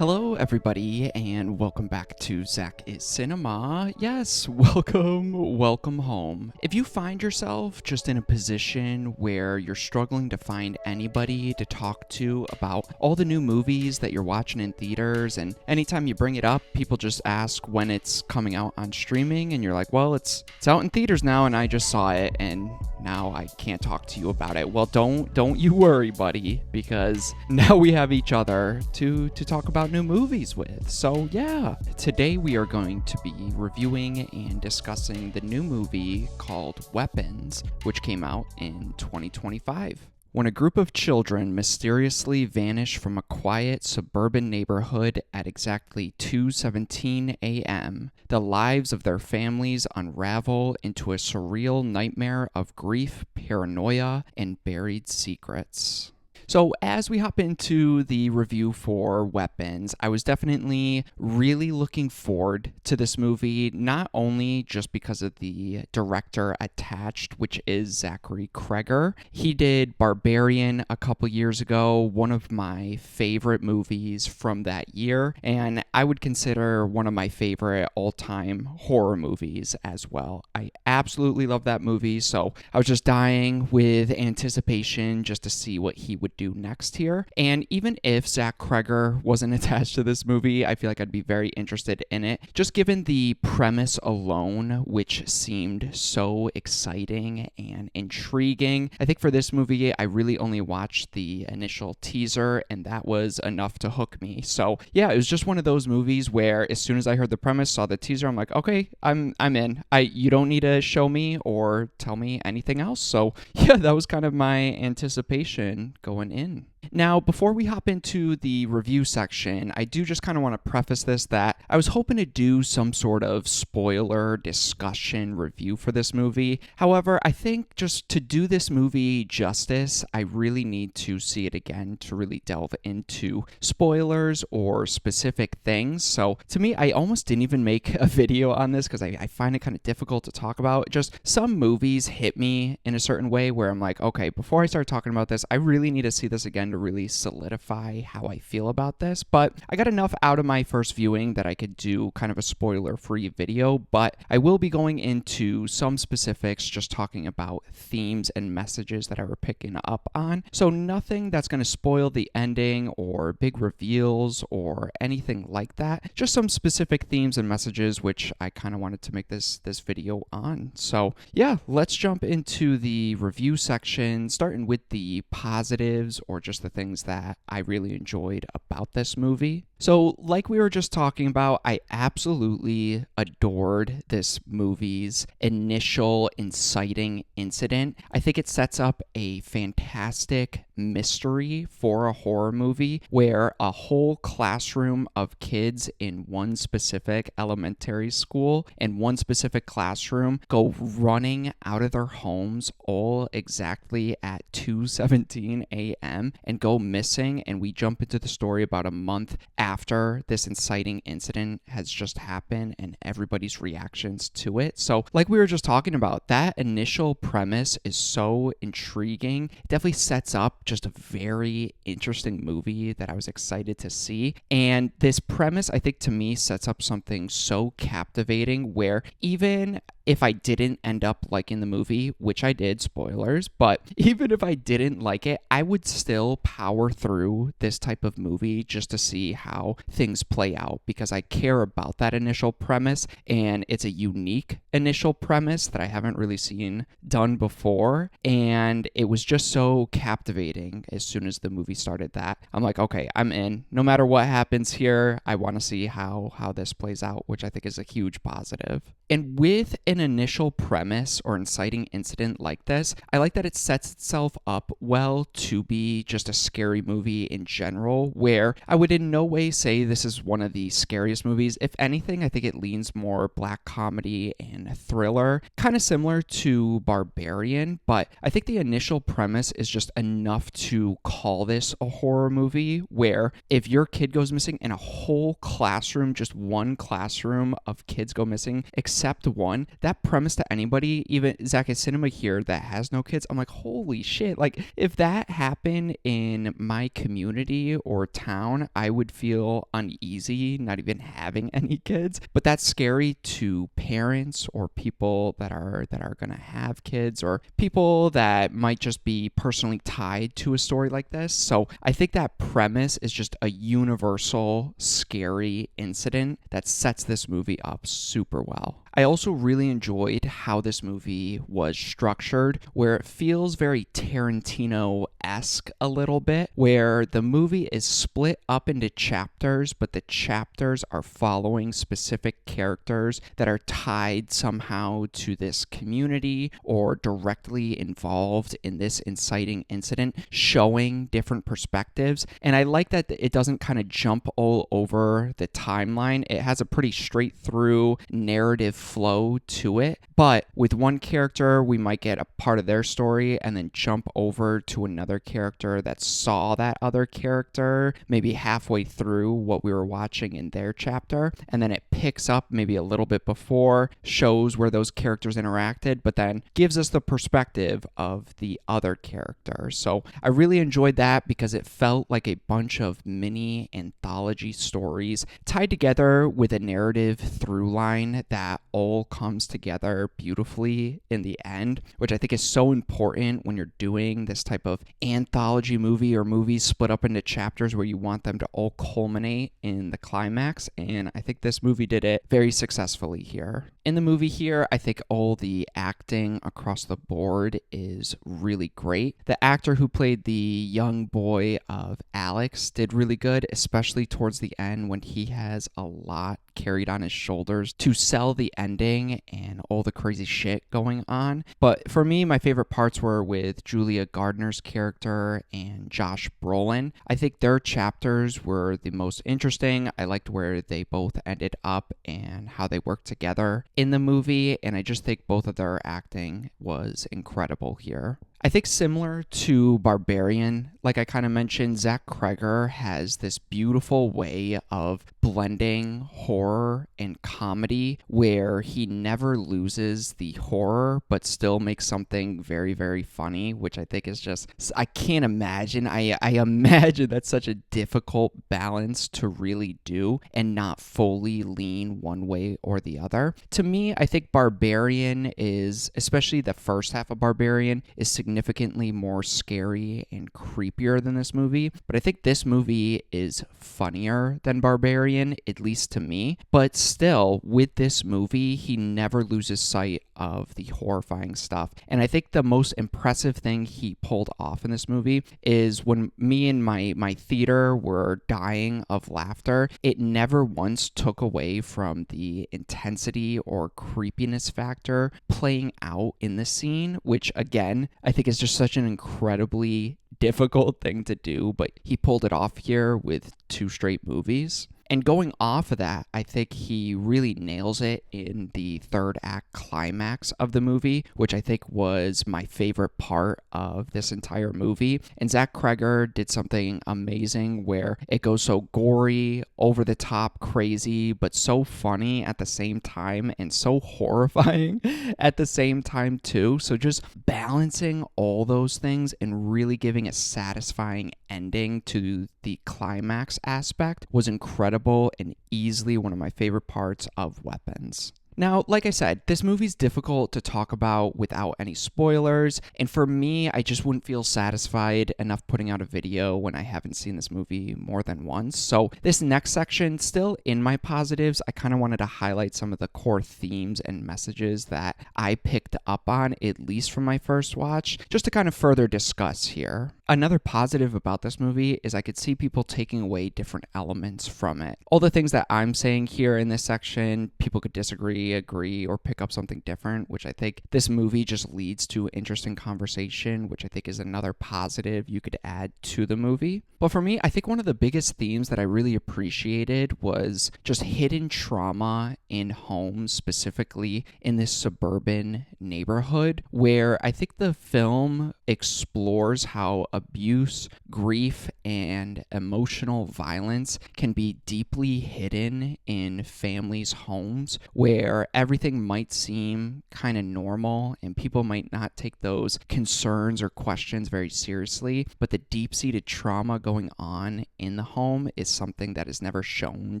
Hello, everybody, and welcome back to ZakIsCinema. Yes, welcome home. If you find yourself just in a position where you're struggling to find anybody to talk to about all the new movies that you're watching in theaters, and anytime you bring it up, people just ask when it's coming out on streaming, and you're like, well, it's out in theaters now, and I just saw it, and now I can't talk to you about it. Well, don't you worry, buddy, because now we have each other to talk about new movies with. So yeah, today we are going to be reviewing and discussing the new movie called Weapons, which came out in 2025. When a group of children mysteriously vanish from a quiet suburban neighborhood at exactly 2:17 a.m., the lives of their families unravel into a surreal nightmare of grief, paranoia, and buried secrets. So as we hop into the review for Weapons, I was definitely really looking forward to this movie, not only just because of the director attached, which is Zachary Kreger. He did Barbarian a couple years ago, one of my favorite movies from that year, and I would consider one of my favorite all-time horror movies as well. I absolutely love that movie, so I was just dying with anticipation just to see what he would do next here. And even if Zach Kreger wasn't attached to this movie, I feel like I'd be very interested in it, just given the premise alone, which seemed so exciting and intriguing. I think for this movie, I really only watched the initial teaser, and that was enough to hook me. So yeah, it was just one of those movies where as soon as I heard the premise, saw the teaser, I'm like, okay, I'm in. You don't need to show me or tell me anything else. So yeah, that was kind of my anticipation going in. Now, before we hop into the review section, I do just kind of want to preface this that I was hoping to do some sort of spoiler discussion review for this movie. However, I think just to do this movie justice, I really need to see it again to really delve into spoilers or specific things. So to me, I almost didn't even make a video on this because I find it kind of difficult to talk about. Just some movies hit me in a certain way where I'm like, okay, before I start talking about this, I really need to see this again to really solidify how I feel about this. But I got enough out of my first viewing that I could do kind of a spoiler-free video, but I will be going into some specifics, just talking about themes and messages that I were picking up on. So nothing that's going to spoil the ending or big reveals or anything like that. Just some specific themes and messages which I kind of wanted to make this video on. So yeah, let's jump into the review section, starting with the positives or just the things that I really enjoyed about this movie. So like we were just talking about, I absolutely adored this movie's initial inciting incident. I think it sets up a fantastic mystery for a horror movie where a whole classroom of kids in one specific elementary school and one specific classroom go running out of their homes all exactly at 2:17 a.m. and go missing, and we jump into the story about a month after this inciting incident has just happened and everybody's reactions to it. So like we were just talking about, that initial premise is so intriguing. It definitely sets up just a very interesting movie that I was excited to see. And this premise, I think, to me sets up something so captivating where even if I didn't end up liking the movie, which I did, spoilers, but even if I didn't like it, I would still power through this type of movie just to see how things play out, because I care about that initial premise, and it's a unique initial premise that I haven't really seen done before, and it was just so captivating as soon as the movie started that I'm like, okay, I'm in. No matter what happens here, I want to see how this plays out, which I think is a huge positive. And with an initial premise or inciting incident like this, I like that it sets itself up well to be just a scary movie in general, where I would in no way say this is one of the scariest movies. If anything, I think it leans more black comedy and thriller, kind of similar to Barbarian, but I think the initial premise is just enough to call this a horror movie, where if your kid goes missing and a whole classroom, just one classroom of kids go missing, except one, that premise to anybody, even ZakIsCinema here that has no kids, I'm like, holy shit. Like, if that happened in my community or town, I would feel uneasy not even having any kids. But that's scary to parents or people that are going to have kids, or people that might just be personally tied to a story like this. So I think that premise is just a universal scary incident that sets this movie up super well. I also really enjoyed how this movie was structured, where it feels very Tarantino-esque a little bit, where the movie is split up into chapters, but the chapters are following specific characters that are tied somehow to this community or directly involved in this inciting incident, showing different perspectives. And I like that it doesn't kind of jump all over the timeline. It has a pretty straight through narrative flow to it, but with one character we might get a part of their story and then jump over to another character that saw that other character maybe halfway through what we were watching in their chapter, and then it picks up maybe a little bit before, shows where those characters interacted, but then gives us the perspective of the other character. So I really enjoyed that because it felt like a bunch of mini anthology stories tied together with a narrative through line that all comes together beautifully in the end, which I think is so important when you're doing this type of anthology movie or movies split up into chapters where you want them to all culminate in the climax. And I think this movie did it very successfully here. In the movie here, I think all the acting across the board is really great. The actor who played the young boy of Alex did really good, especially towards the end when he has a lot carried on his shoulders to sell the ending and all the crazy shit going on. But for me, my favorite parts were with Julia Gardner's character and Josh Brolin. I think their chapters were the most interesting. I liked where they both ended up and how they worked together in the movie, and I just think both of their acting was incredible here. I think similar to Barbarian, like I kind of mentioned, Zach Cregger has this beautiful way of blending horror and comedy where he never loses the horror but still makes something very, very funny, which I think is just, I can't imagine. I imagine that's such a difficult balance to really do and not fully lean one way or the other. To me, I think Barbarian is, especially the first half of Barbarian, is significantly more scary and creepier than this movie, but I think this movie is funnier than Barbarian, at least to me. But still, with this movie, he never loses sight of the horrifying stuff. And I think the most impressive thing he pulled off in this movie is when me and my theater were dying of laughter, it never once took away from the intensity or creepiness factor playing out in the scene, which again, I think is just such an incredibly difficult thing to do, but he pulled it off here with 2 straight movies. And going off of that, I think he really nails it in the 3rd act climax of the movie, which I think was my favorite part of this entire movie. And Zach Cregger did something amazing where it goes so gory, over the top, crazy, but so funny at the same time and so horrifying at the same time too. So just balancing all those things and really giving a satisfying ending to the climax aspect was incredible and easily one of my favorite parts of Weapons. Now, like I said, this movie's difficult to talk about without any spoilers, and for me, I just wouldn't feel satisfied enough putting out a video when I haven't seen this movie more than once. So this next section, still in my positives, I kind of wanted to highlight some of the core themes and messages that I picked up on, at least from my first watch, just to kind of further discuss here. Another positive about this movie is I could see people taking away different elements from it. All the things that I'm saying here in this section, people could disagree, agree, or pick up something different, which I think this movie just leads to interesting conversation, which I think is another positive you could add to the movie. But for me, I think one of the biggest themes that I really appreciated was just hidden trauma in homes, specifically in this suburban neighborhood, where I think the film explores how abuse, grief, and emotional violence can be deeply hidden in families' homes, where everything might seem kind of normal and people might not take those concerns or questions very seriously, but the deep-seated trauma going on in the home is something that is never shown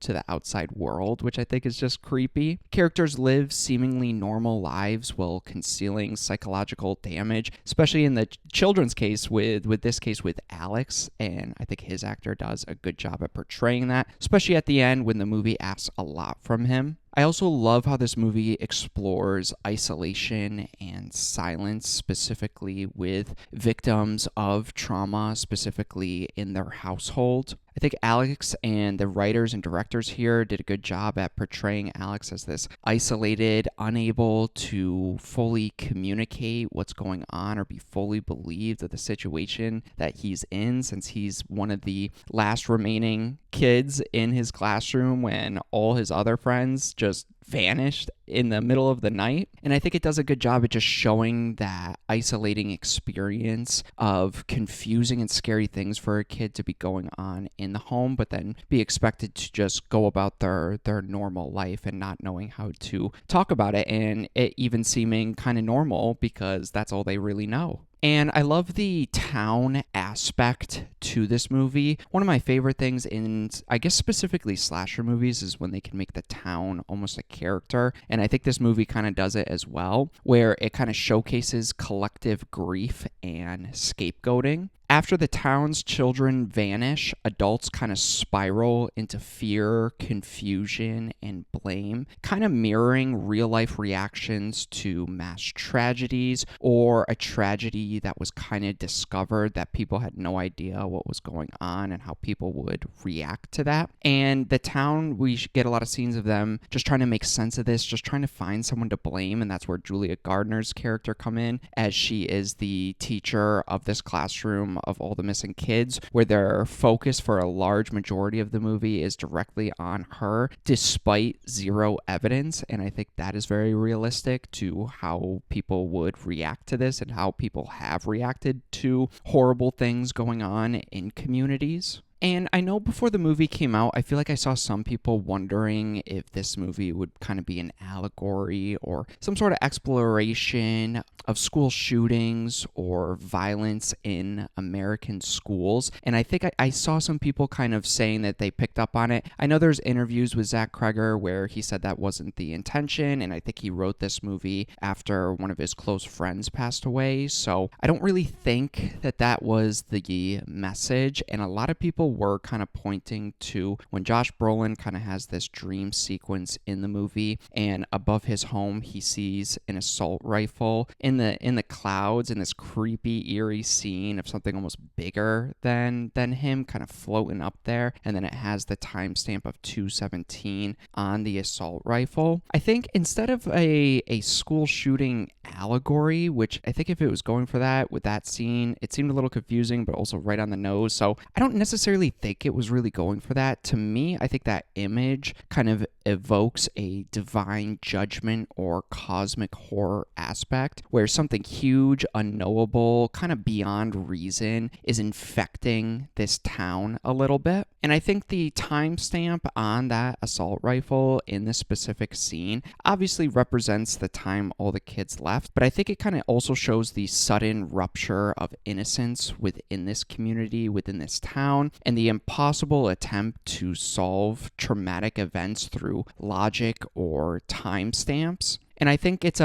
to the outside world, which I think is just creepy. Characters live seemingly normal lives while concealing psychological damage, especially in the children's case with this case with Alex, and I think his actor does a good job at portraying that, especially at the end when the movie asks a lot from him. I also love how this movie explores isolation and silence, specifically with victims of trauma, specifically in their household. I think Alex and the writers and directors here did a good job at portraying Alex as this isolated, unable to fully communicate what's going on or be fully believed of the situation that he's in, since he's one of the last remaining kids in his classroom when all his other friends just vanished in the middle of the night. And I think it does a good job at just showing that isolating experience of confusing and scary things for a kid to be going on in the home, but then be expected to just go about their normal life and not knowing how to talk about it, and it even seeming kind of normal because that's all they really know. And I love the town aspect to this movie. One of my favorite things in, I guess specifically slasher movies, is when they can make the town almost a character. And I think this movie kind of does it as well, where it kind of showcases collective grief and scapegoating. After the town's children vanish, adults kind of spiral into fear, confusion, and blame, kind of mirroring real-life reactions to mass tragedies or a tragedy that was kind of discovered that people had no idea what was going on and how people would react to that. And the town, we get a lot of scenes of them just trying to make sense of this, just trying to find someone to blame, and that's where Julia Gardner's character come in, as she is the teacher of this classroom of all the missing kids, where their focus for a large majority of the movie is directly on her despite zero evidence. And I think that is very realistic to how people would react to this and how people have reacted to horrible things going on in communities. And I know before the movie came out, I feel like I saw some people wondering if this movie would kind of be an allegory or some sort of exploration of school shootings or violence in American schools. And I think I saw some people kind of saying that they picked up on it. I know there's interviews with Zach Kreger where he said that wasn't the intention, and I think he wrote this movie after one of his close friends passed away. So I don't really think that that was the message. And a lot of people were kind of pointing to when Josh Brolin kind of has this dream sequence in the movie, and above his home he sees an assault rifle in the clouds in this creepy, eerie scene of something almost bigger than him kind of floating up there, and then it has the timestamp of 2:17 on the assault rifle. I think instead of a school shooting allegory, which I think if it was going for that with that scene, it seemed a little confusing but also right on the nose, so I don't necessarily think it was really going for that. To me, I think that image kind of evokes a divine judgment or cosmic horror aspect, where something huge, unknowable, kind of beyond reason is infecting this town a little bit. And I think the timestamp on that assault rifle in this specific scene obviously represents the time all the kids left, but I think it kind of also shows the sudden rupture of innocence within this community, within this town, and the impossible attempt to solve traumatic events through logic or timestamps. And I think it's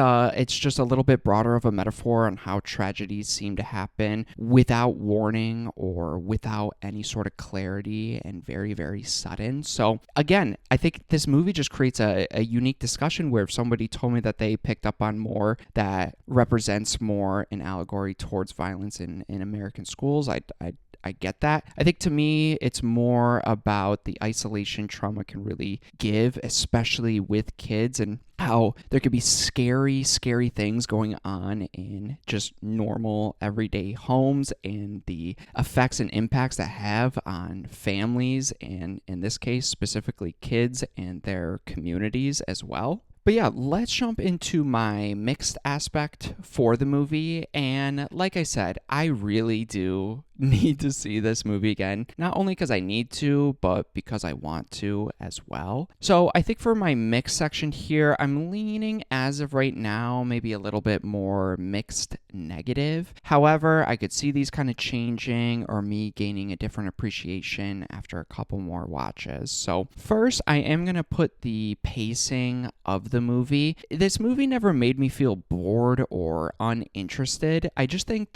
just a little bit broader of a metaphor on how tragedies seem to happen without warning or without any sort of clarity and very, very sudden. So again, I think this movie just creates a unique discussion where if somebody told me that they picked up on more that represents more an allegory towards violence in American schools, I get that. I think to me, it's more about the isolation trauma can really give, especially with kids, and how there could be scary, scary things going on in just normal, everyday homes, and the effects and impacts that have on families, and in this case, specifically kids and their communities as well. But yeah, let's jump into my mixed aspect for the movie. And like I said, I really do need to see this movie again, not only because I need to, but because I want to as well. So I think for my mix section here, I'm leaning as of right now, maybe a little bit more mixed negative. However, I could see these kind of changing or me gaining a different appreciation after a couple more watches. So first, I am going to put the pacing of the movie. This movie never made me feel bored or uninterested. I just think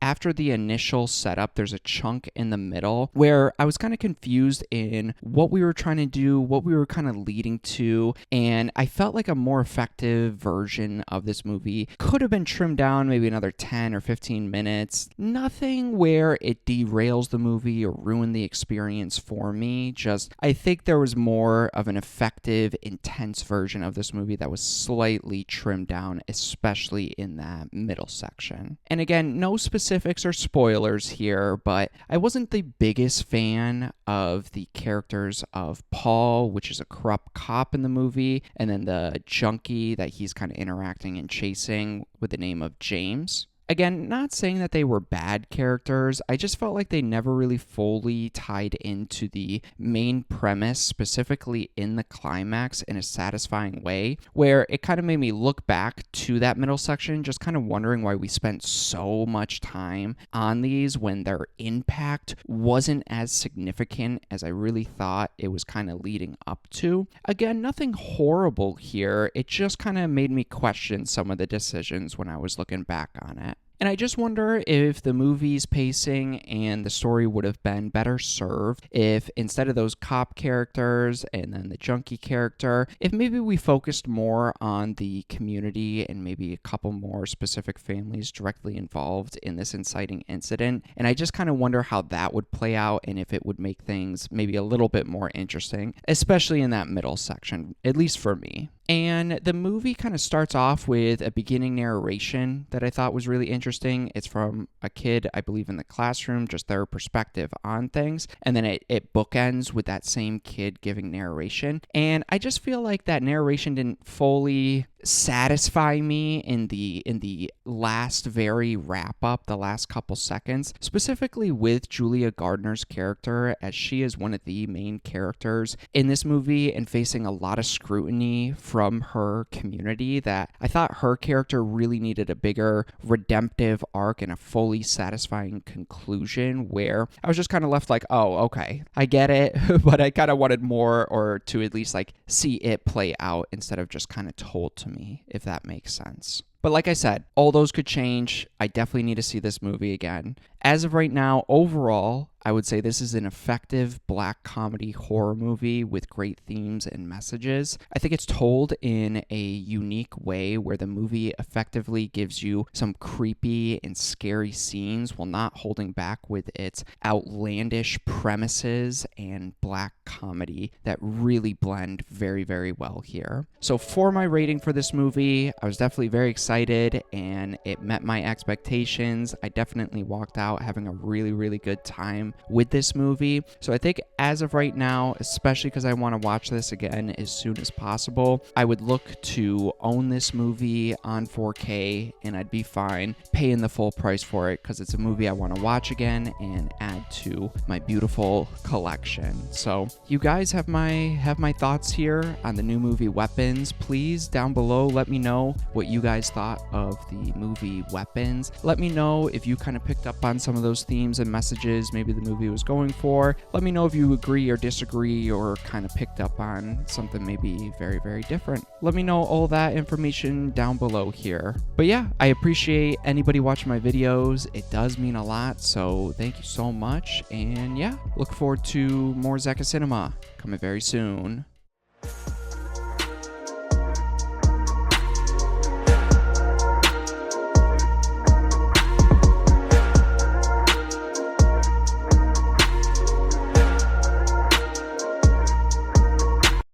after the initial setup, there's a chunk in the middle where I was kind of confused in what we were trying to do, what we were kind of leading to, and I felt like a more effective version of this movie could have been trimmed down maybe another 10 or 15 minutes. Nothing where it derails the movie or ruined the experience for me. Just, I think there was more of an effective, intense version of this movie that was slightly trimmed down, especially in that middle section. And again, no specifics or spoilers here, but I wasn't the biggest fan of the characters of Paul, which is a corrupt cop in the movie, and then the junkie that he's kind of interacting and chasing with the name of James. Again, not saying that they were bad characters, I just felt like they never really fully tied into the main premise, specifically in the climax, in a satisfying way, where it kind of made me look back to that middle section, just kind of wondering why we spent so much time on these when their impact wasn't as significant as I really thought it was kind of leading up to. Again, nothing horrible here, it just kind of made me question some of the decisions when I was looking back on it. And I just wonder if the movie's pacing and the story would have been better served if instead of those cop characters and then the junkie character, if maybe we focused more on the community and maybe a couple more specific families directly involved in this inciting incident. And I just kind of wonder how that would play out and if it would make things maybe a little bit more interesting, especially in that middle section, at least for me. And the movie kind of starts off with a beginning narration that I thought was really interesting. It's from a kid, I believe, in the classroom, just their perspective on things. And then it bookends with that same kid giving narration. And I just feel like that narration didn't fully satisfy me in the last very wrap up, the last couple seconds, specifically with Julia Gardner's character, as she is one of the main characters in this movie and facing a lot of scrutiny from her community, that I thought her character really needed a bigger redemptive arc and a fully satisfying conclusion, where I was just kind of left like, oh, okay, I get it, but I kind of wanted more, or to at least like see it play out instead of just kind of told to me, if that makes sense. But like I said, all those could change. I definitely need to see this movie again. As of right now, overall, I would say this is an effective black comedy horror movie with great themes and messages. I think it's told in a unique way where the movie effectively gives you some creepy and scary scenes while not holding back with its outlandish premises and black comedy that really blend very, very well here. So for my rating for this movie, I was definitely very excited and it met my expectations. I definitely walked out having a really, really good time with this movie. So I think as of right now, especially because I want to watch this again as soon as possible, I would look to own this movie on 4K and I'd be fine paying the full price for it because it's a movie I want to watch again and add to my beautiful collection. So you guys have my thoughts here on the new movie Weapons. Please down below let me know what you guys thought of the movie Weapons. Let me know if you kind of picked up on some of those themes and messages maybe the movie was going for. Let me know if you agree or disagree or kind of picked up on something maybe very, very different. Let me know all that information down below here. But yeah, I appreciate anybody watching my videos. It does mean a lot, so thank you so much. And yeah, look forward to more ZakIsCinema coming very soon.